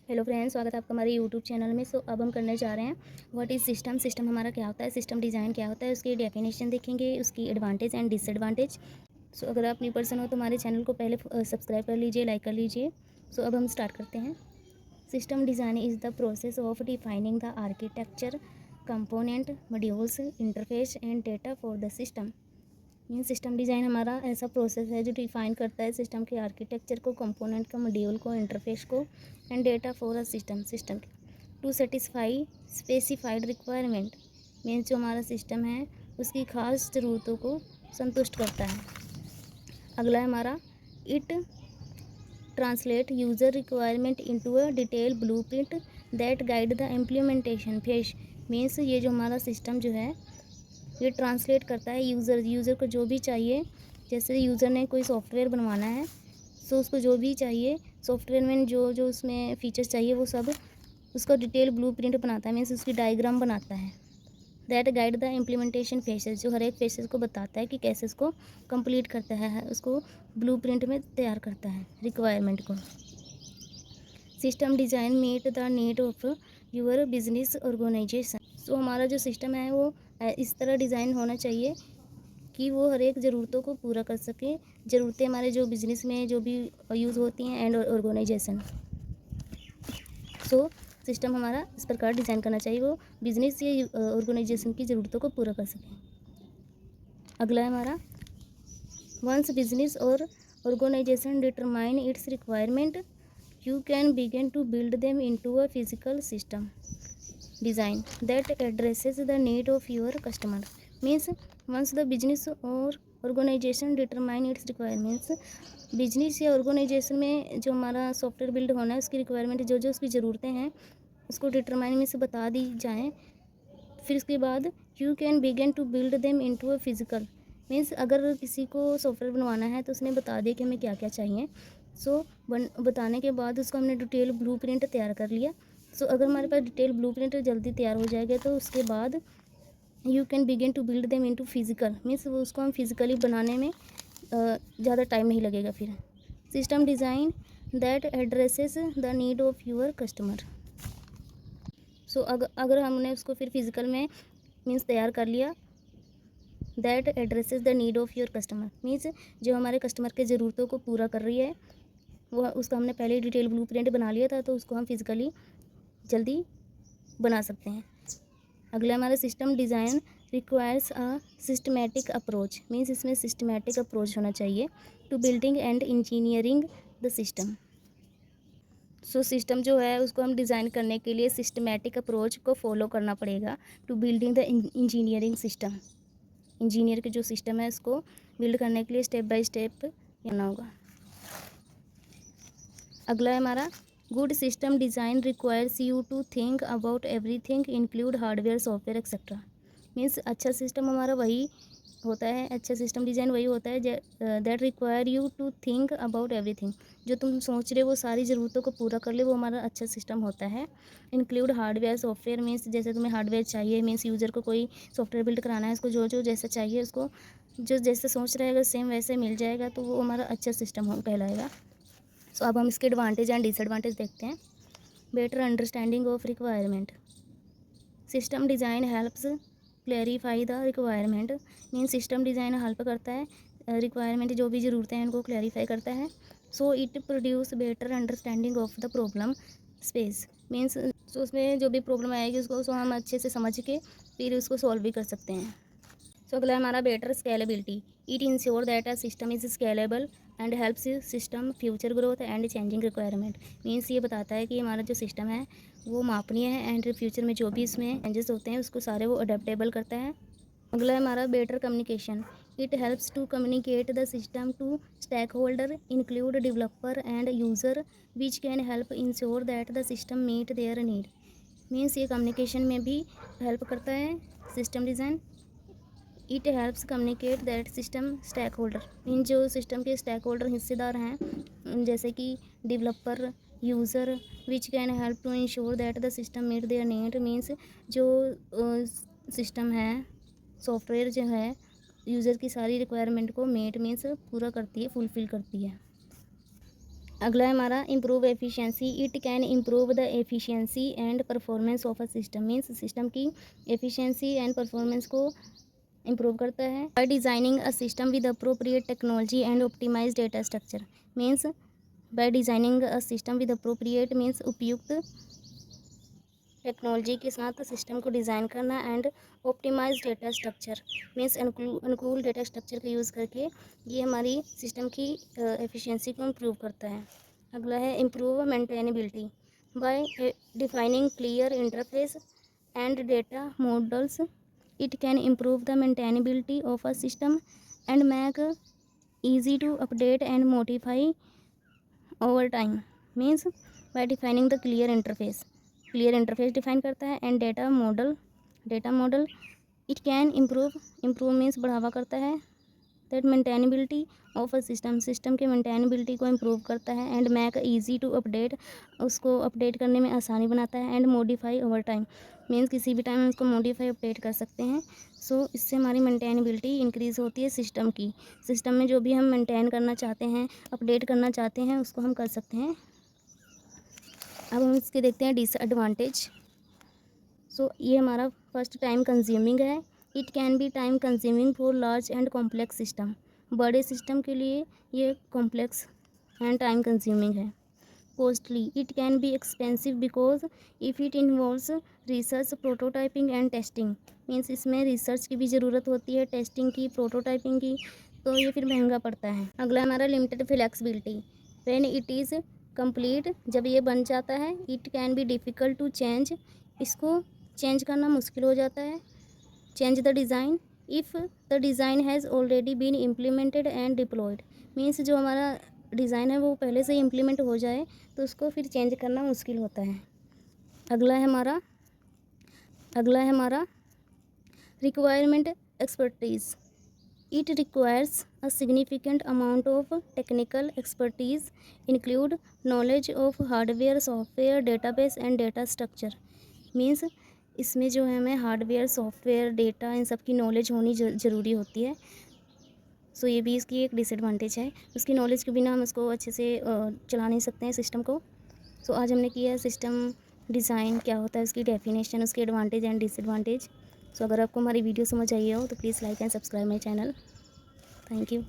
Hello friends, स्वागत है आपका हमारे यूट्यूब चैनल में। अब हम करने जा रहे हैं व्हाट इज़ सिस्टम। सिस्टम हमारा क्या होता है, सिस्टम डिज़ाइन क्या होता है, उसकी डेफिनेशन देखेंगे, उसकी एडवांटेज एंड डिसएडवांटेज। अगर आप न्यू पर्सन हो तो हमारे चैनल को पहले सब्सक्राइब कर लीजिए, लाइक कर लीजिए। अब हम स्टार्ट करते हैं। System design is the process of defining the architecture, component, modules, interface and data for the system. Mean system design हमारा ऐसा प्रोसेस है जो डिफाइन करता है सिस्टम के आर्किटेक्चर को, कंपोनेंट को, मॉड्यूल को, इंटरफेस को and data for a system to satisfy specified requirement. Means जो हमारा सिस्टम है उसकी खास ज़रूरतों को संतुष्ट करता है। अगला है हमारा it translate user requirement into a detail blueprint that guide the implementation phase. Means ये जो हमारा सिस्टम जो है ये ट्रांसलेट करता है यूज़र को जो भी चाहिए। जैसे यूज़र ने कोई सॉफ्टवेयर बनवाना है तो उसको जो भी चाहिए सॉफ्टवेयर में जो जो उसमें फ़ीचर्स चाहिए वो सब उसका डिटेल ब्लूप्रिंट बनाता है। मीन्स उसकी डायग्राम बनाता है। That guide the implementation faces, जो हर एक फेसेस को बताता है कि कैसे उसको कंप्लीट करता है, उसको ब्लूप्रिंट में तैयार करता है रिक्वायरमेंट को। System design meet the need of your business organisation. हमारा जो सिस्टम है वो इस तरह डिज़ाइन होना चाहिए कि वो हर एक ज़रूरतों को पूरा कर सके। ज़रूरतें हमारे जो बिज़नेस में जो भी यूज़ होती हैं एंड ऑर्गेनाइजेशन। सिस्टम हमारा इस प्रकार डिज़ाइन करना चाहिए वो बिज़नेस या ऑर्गेनाइजेशन की ज़रूरतों को पूरा कर सके। अगला है हमारा वंस बिजनेस और organisation determine its requirement you can begin to build them into a physical system design that addresses the need of your customer. Means once the business or organization determine its requirements, business या organisation में जो हमारा software build होना है उसकी requirement जो जो उसकी ज़रूरतें हैं उसको डिटरमाइन में से बता दी जाएँ। फिर उसके बाद you can begin to build them into a physical. Means अगर किसी को सॉफ्टवेयर बनवाना है तो उसने बता दिया कि हमें क्या क्या चाहिए। बताने के बाद उसको हमने डिटेल ब्लूप्रिंट तैयार कर लिया। अगर हमारे पास डिटेल ब्लूप्रिंट जल्दी तैयार हो जाएगा तो उसके बाद you can begin to build them into physical. Means वो उसको हम फिज़िकली बनाने में ज़्यादा टाइम नहीं लगेगा। फिर system design that addresses the need of your customer. अगर हमने उसको फिर फिज़िकल में मीन्स तैयार कर लिया। That addresses the need of your customer. Means जो हमारे कस्टमर के ज़रूरतों को पूरा कर रही है वो उसका हमने पहले ही डिटेल ब्लूप्रिंट बना लिया था तो उसको हम फिज़िकली जल्दी बना सकते हैं। अगला हमारा system design requires a systematic approach. Means इसमें सिस्टमेटिक अप्रोच होना चाहिए to building and engineering the system. System जो है उसको हम डिज़ाइन करने के लिए सिस्टमेटिक अप्रोच को फॉलो करना पड़ेगा to building the engineering system. Engineer के जो सिस्टम है उसको बिल्ड करने के लिए स्टेप बाय स्टेप करना होगा। अगला है हमारा good system design requires you to think about everything include hardware software etcetera. Means अच्छा सिस्टम हमारा वही होता है, अच्छा सिस्टम डिज़ाइन वही होता है that require you to think about everything. जो तुम सोच रहे हो वो सारी ज़रूरतों को पूरा कर ले वो हमारा अच्छा सिस्टम होता है। इंक्लूड हार्डवेयर सॉफ्टवेयर मीन्स जैसे तुम्हें हार्डवेयर चाहिए, मीन्स यूज़र को कोई सॉफ्टवेयर बिल्ड कराना है उसको जो जो जैसा चाहिए उसको जो जैसे सोच रहे अगर सेम वैसे मिल जाएगा तो वो हमारा अच्छा सिस्टम हो कहलाएगा। अब हम इसके एडवांटेज एंड डिसएडवांटेज देखते हैं। Better understanding of requirement. System design helps clarify the requirement. Mean system design help करता है रिक्वायरमेंट जो भी ज़रूरतें हैं उनको क्लैरिफाई करता है। It produce better understanding of the problem space. Means उसमें जो भी प्रॉब्लम आएगी उसको हम अच्छे से समझ के फिर उसको सॉल्व भी कर सकते हैं। अगला है हमारा better scalability. It ensure that a system is scalable and helps system future growth and changing requirement. Means ये बताता है कि हमारा जो सिस्टम है वो मापनीय है एंड फ्यूचर में जो भी इसमें चेंजेस होते हैं उसको सारे वो अडेप्टेबल करता है। अगला है हमारा better communication. It helps to communicate the system to stakeholder include developer and user which can help ensure that the system meet their need. Means ये कम्युनिकेशन में भी हेल्प करता है system design. It helps communicate that system stakeholder. इन जो system के stakeholder हिस्सेदार हैं जैसे कि developer, user which can help to ensure that the system meet their need. Means जो सिस्टम है सॉफ्टवेयर जो है यूज़र की सारी रिक्वायरमेंट को मीट मीन्स पूरा करती है, फुलफ़िल करती है। अगला है हमारा improve efficiency. It can improve the efficiency and performance of a system. Means system की एफिशिएंसी एंड परफॉर्मेंस को इम्प्रूव करता है by designing a system with appropriate technology and optimise data structure. Means by designing a system with appropriate means उपयुक्त technology के साथ system को design करना and optimise data structure means अनुकूल data structure का यूज़ करके ये हमारी सिस्टम की एफिशिएंसी को इम्प्रूव करता है। अगला है improve maintainability by defining clear interface and data models. It can improve the maintainability of a system and make easy to update and modify over time। Means by defining the clear interface define करता है and data model it can improve means बढ़ावा करता है that maintainability of a system के maintainability को improve करता है and make easy to update उसको अपडेट करने में आसानी बनाता है and modify over time means किसी भी टाइम हम उसको मॉडिफाई अपडेट कर सकते हैं। सो इससे हमारी मेंटेनेबिलिटी इंक्रीज़ होती है सिस्टम में जो भी हम मेंटेन करना चाहते हैं अपडेट करना चाहते हैं उसको हम कर सकते हैं। अब हम इसके देखते हैं डिसएडवांटेज। सो ये हमारा फर्स्ट टाइम कंज्यूमिंग है। It can B time consuming for large and complex system. बड़े सिस्टम के लिए ये कॉम्प्लेक्स एंड टाइम कंज्यूमिंग है। Costly it can be expensive because if it involves research prototyping and testing. Means इसमें research की भी ज़रूरत होती है टेस्टिंग की प्रोटोटाइपिंग की तो ये फिर महंगा पड़ता है। अगला हमारा limited flexibility when it is complete. जब ये बन जाता है it can be difficult to change. इसको चेंज करना मुश्किल हो जाता है। Change the design if the design has already been implemented and deployed. Means जो हमारा डिज़ाइन है वो पहले से ही इम्प्लीमेंट हो जाए तो उसको फिर चेंज करना मुश्किल होता है। अगला है हमारा requirement expertise. It requires a significant amount of technical expertise include knowledge of hardware software database and data structure. Means इसमें जो है हमें हार्डवेयर सॉफ्टवेयर डेटा इन सब की नॉलेज होनी ज़रूरी होती है। सो ये भी इसकी एक डिसएडवांटेज है। उसकी नॉलेज के बिना हम उसको अच्छे से चला नहीं सकते हैं सिस्टम को। सो आज हमने किया सिस्टम डिज़ाइन क्या होता है उसकी डेफिनेशन उसके एडवांटेज एंड डिसएडवांटेज। सो अगर आपको हमारी वीडियो समझ आई हो तो please like and subscribe my channel. Thank you.